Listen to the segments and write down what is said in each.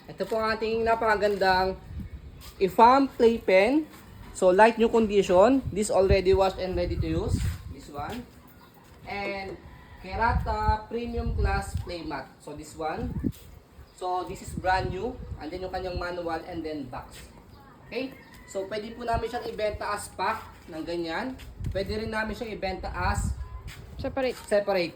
Ito po ang ating napakagandang IFAM play pen. So light new condition. This already washed and ready to use. This one. And Kerata Premium Class Play Mat. So this one. So this is brand new. And then yung kanyang manual and then box. Okay? So pwede po namin siyang ibenta as pack ng ganyan. Pwede rin namin siyang ibenta as separate.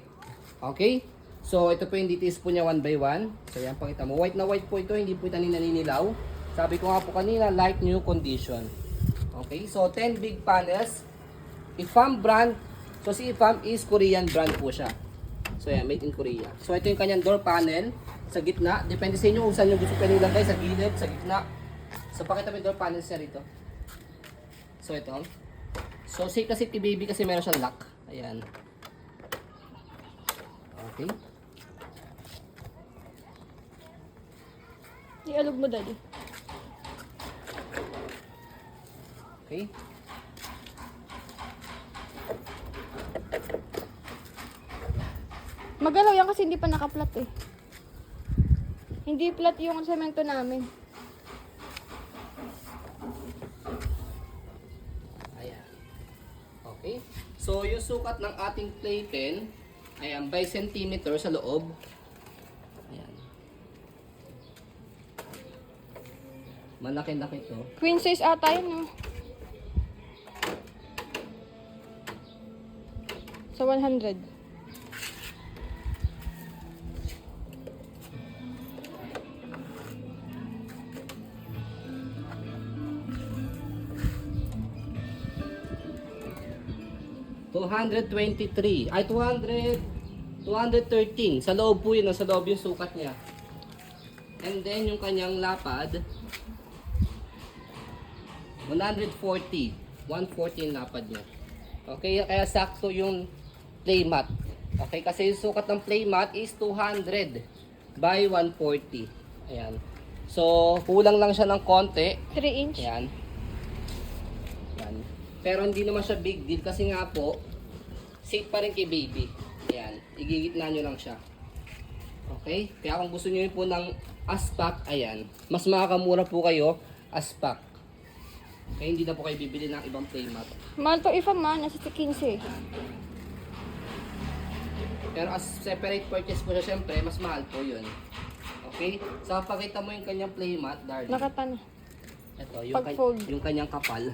Okay? So ito po yung details po niya one by one. So yan, pakita mo. White na white po ito, hindi po ito naninilaw. Sabi ko nga po kanina, light new condition. Okay? So 10 big panels. IFAM brand. So si IFAM is Korean brand po siya. So yan, made in Korea. So ito yung kanyang door panel sa gitna. Depende sa inyo kung saan yung gusto pwede ilagay, sa gilid, sa gitna. So pakita mo yung door panels niya rito. So ito. So safe kasi baby kasi meron siyang lock. Ayan. Okay. Ialog mo, Daddy. Okay. Magalaw yan kasi hindi pa nakaplat eh. Hindi flat yung semento namin. Ayan. Okay. So yung sukat ng ating playpen, ayan, by centimeter sa loob. Ayan. Malaki-laki to. Queen size ata yun, no? Sa 100. $223. Ay, 213. Sa loob po yun, sa loob yung sukat niya. And then, yung kanyang lapad, 140. 114 lapad niya. Okay, kaya sakto yung playmat. Okay, kasi yung sukat ng playmat is 200 by 140. Ayan. So, kulang lang siya ng konti. 3 inch. Ayan. Ayan. Pero hindi naman siya big deal kasi nga po, safe pa rin kay baby. Ayan. Igigitna nyo lang siya. Okay? Kaya kung gusto nyo po ng aspak, ayan. Mas makakamura po kayo aspak. Kaya hindi na po kayo bibili ng ibang playmat. Mahal to IFAM, nasa 15 eh. Pero as separate purchase po siya, syempre, mas mahal po yun. Okay? So, pakita mo yung kanyang playmat, darling. Nakata na. Ito, Pag-fold. yung kanyang kapal.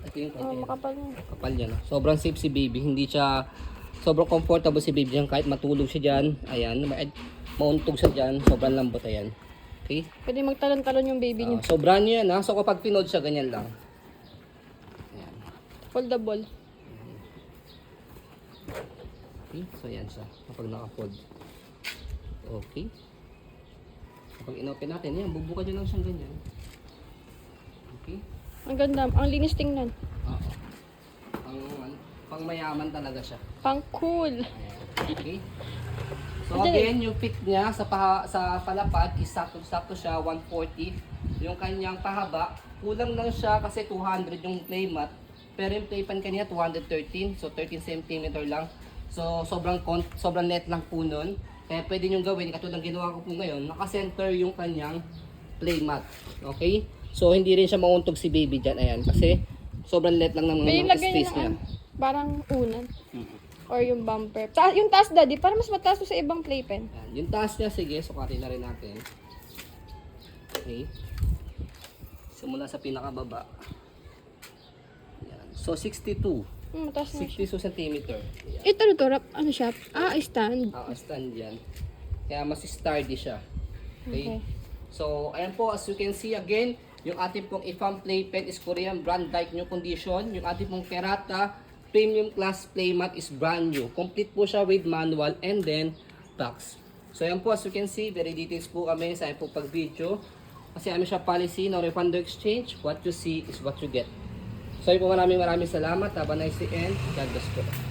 Ito yung Oh, kanyang makapal na. kapal niya. No? Sobrang safe si baby. Hindi siya, sobrang comfortable si baby dyan. Kahit matulog siya dyan. Ayan, mauntog siya dyan. Sobrang lambot, ayan. Okay? Pwede magtalon-talon yung baby niyo. So, brand new yan, ha? So, kapag pinod siya, ganyan lang. Ayan. Foldable. Okay? So, ayan siya. Kapag naka-fold. Okay? Kapag inopen natin, yan, bubuka nyo lang siyang ganyan. Okay? Ang ganda. Ang linis tingnan. Oo. Pang mayaman talaga siya. Pang cool. Ayan. Okay? So again, yung fit niya sa palapad is sakto-sakto siya, 140. Yung kanyang pahaba, kulang lang siya kasi 200 yung playmat. Pero yung playpan kanya 213, so 13 cm lang. So sobrang net lang po nun. Kaya pwede nyo gawin, katulad ng ginawa ko po ngayon, naka-center yung kanyang playmat. Okay? So hindi rin siya mauntog si baby dyan, ayan. Kasi sobrang net lang ng May mga lagay space niya niya. parang unan. Or yung bumper. Yung taas, Daddy, para mas mataas to sa ibang playpen. Ayan. Yung taas niya, sige, sukatin na rin natin. Okay. Simula sa pinakababa. Ayan. So 62. Mataas na siya. 62 cm. Ito, ano siya? Stand. Stand yan. Kaya mas sturdy siya. Okay. Okay. So, ayan po, as you can see again, yung ating pong IFAM playpen is Korean brand, like new condition. Yung ating pong Kerata Premium Class Playmat is brand new. Complete po siya with manual and then box. So, ayan po, as you can see, very details po kami sa po pag-video. Kasi ano siya policy, no refund or exchange. What you see is what you get. So, yun po, maraming salamat. Have a nice day and God bless po.